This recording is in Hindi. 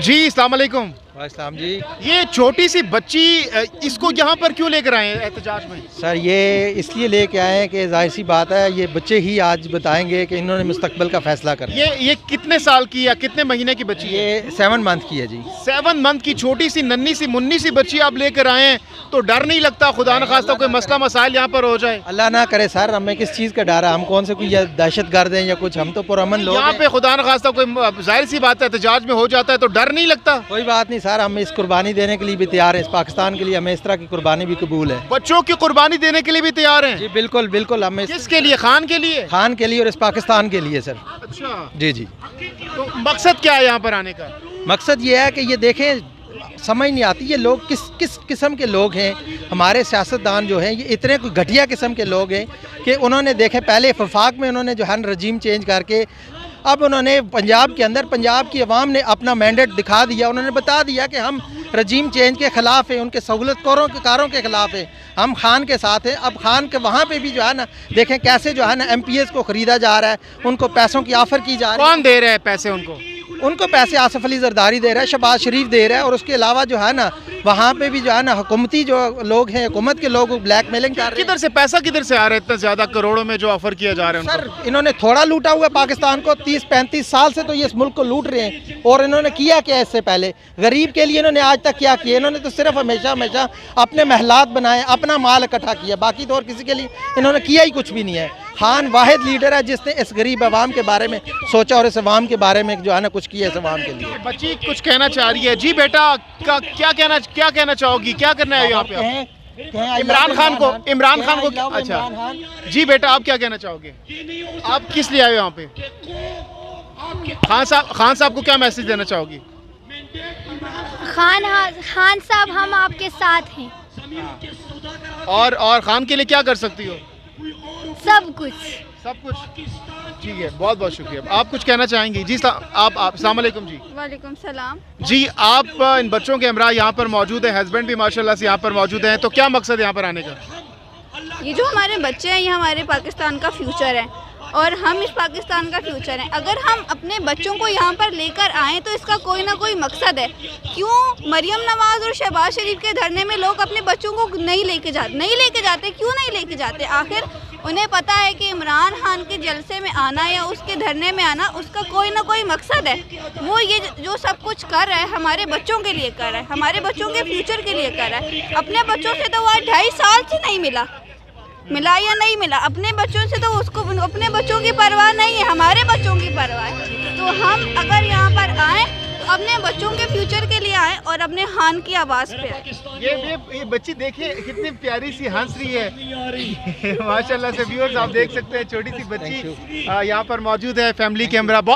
जी अस्सलाम वालेकुम। वालेकुम जी। ये छोटी सी बच्ची इसको यहाँ पर क्यों लेकर आए हैं एहतजाज में? सर ये इसलिए लेके आए हैं कि जाहिर सी बात है ये बच्चे ही आज बताएंगे कि इन्होंने मुस्तकबिल का फैसला करना। ये कितने साल की या कितने महीने की बच्ची है? ये 7 मंथ की है जी। 7 मंथ की छोटी सी नन्ही सी मुन्नी सी बच्ची आप लेकर आए हैं, तो डर नहीं लगता खुदा न खास्ता कोई मसला मसाइल यहाँ पर हो जाए? अल्लाह ना करे सर, हमें किस चीज़ का डर है? हम कौन से कोई दहशत गर्द हैं या कुछ? हम तो पुरअमन लोग यहाँ पे खुदा न खास्ता कोई जाहिर सी बात है एहतजाज में हो जाता है तो डर नहीं लगता? कोई बात नहीं सर, हम इस कुर्बानी देने के लिए भी तैयार हैं। इस पाकिस्तान के लिए हमें इस तरह की कुर्बानी भी कबूल है। बच्चों की कुर्बानी देने के लिए भी तैयार हैं? जी बिल्कुल बिल्कुल। हमें किसके लिए? खान के लिए? खान के लिए और इस पाकिस्तान के लिए सर। अच्छा जी जी। तो मकसद क्या है यहाँ पर आने का? मकसद ये है कि ये देखें, समझ नहीं आती ये लोग किस किस किस्म के लोग हैं। हमारे सियासतदान जो हैं ये इतने कोई घटिया किस्म के लोग हैं कि उन्होंने देखे पहले वफाक में उन्होंने जो है रजीम चेंज करके अब उन्होंने पंजाब के अंदर पंजाब की आवाम ने अपना मैंडेट दिखा दिया। उन्होंने बता दिया कि हम रजीम चेंज के ख़िलाफ़ हैं, उनके सहूलतकारों के ख़िलाफ़ हैं, हम खान के साथ हैं। अब खान के वहाँ पे भी जो है ना देखें कैसे जो है ना MPs को ख़रीदा जा रहा है, उनको पैसों की ऑफ़र की जा रही है। कौन दे रहे हैं पैसे उनको? उनको पैसे आसिफ अली जरदारी दे रहा है, शहबाज शरीफ दे रहा है, और उसके अलावा जो है ना वहाँ पे भी जो है ना हुकूमती जो लोग हैं, हुकूमत के लोग ब्लैकमेलिंग कर रहे हैं। किधर से पैसा किधर से आ रहा है इतना ज़्यादा करोड़ों में जो ऑफर किया जा रहा है उनको? सर इन्होंने थोड़ा लूटा हुआ पाकिस्तान को, 30-35 साल से तो ये इस मुल्क को लूट रहे हैं। और इन्होंने किया क्या इससे पहले? गरीब के लिए इन्होंने आज तक क्या किया? इन्होंने तो सिर्फ हमेशा अपने महलात बनाए, अपना माल इकट्ठा किया, बाकी तो और किसी के लिए इन्होंने किया ही कुछ भी नहीं है। खान वाहिद लीडर है जिसने इस गरीब आवाम के बारे में सोचा और इस आवाम के बारे में जो है ना कुछ किया इस आवाम के लिए। बच्ची कुछ कहना चाह रही है। जी बेटा क्या कहना चाहोगी? क्या करना है यहाँ पे? इमरान खान को अच्छा जी बेटा आप क्या कहना चाहोगे? आप किस लिए आए हो यहाँ पे? खान साहब को क्या मैसेज देना चाहोगी? खान साहब हम आपके साथ हैं। और खान के लिए क्या कर सकती हो? सब कुछ। ठीक है, बहुत बहुत शुक्रिया। आप कुछ कहना चाहेंगी? जी आप अस्सलाम वालेकुम जी। वालेकुम सलाम। जी आप इन बच्चों के हमरा यहाँ पर मौजूद है, हस्बैंड भी माशाल्लाह से यहाँ पर मौजूद हैं, तो क्या मकसद यहाँ पर आने का? ये जो हमारे बच्चे हैं ये हमारे पाकिस्तान का फ्यूचर है और हम इस पाकिस्तान का फ्यूचर हैं। अगर हम अपने बच्चों को यहाँ पर लेकर आएँ तो इसका कोई ना कोई मकसद है। क्यों मरियम नवाज़ और शहबाज शरीफ के धरने में लोग अपने बच्चों को नहीं लेके जाते? क्यों नहीं लेके जाते? आखिर उन्हें पता है कि इमरान खान के जलसे में आना या उसके धरने में आना उसका कोई ना कोई मकसद है। वो ये जो सब कुछ कर रहा है हमारे बच्चों के लिए कर रहा है, हमारे बच्चों के फ्यूचर के लिए कर रहा है। अपने बच्चों से तो वो 2.5 साल से नहीं मिला या नहीं मिला। अपने बच्चों से तो उसको अपने बच्चों की परवाह नहीं है, हमारे बच्चों की परवाह है। तो हम अगर यहाँ पर आएँ तो अपने बच्चों के फ्यूचर के लिए आएँ और अपने खान की आवाज़ पे आएँ। ये बच्ची देखिए कितनी प्यारी सी हंस रही है माशाल्लाह से। व्यूअर्स आप देख सकते हैं छोटी सी बच्ची यहाँ पर मौजूद है फैमिली के हमरा।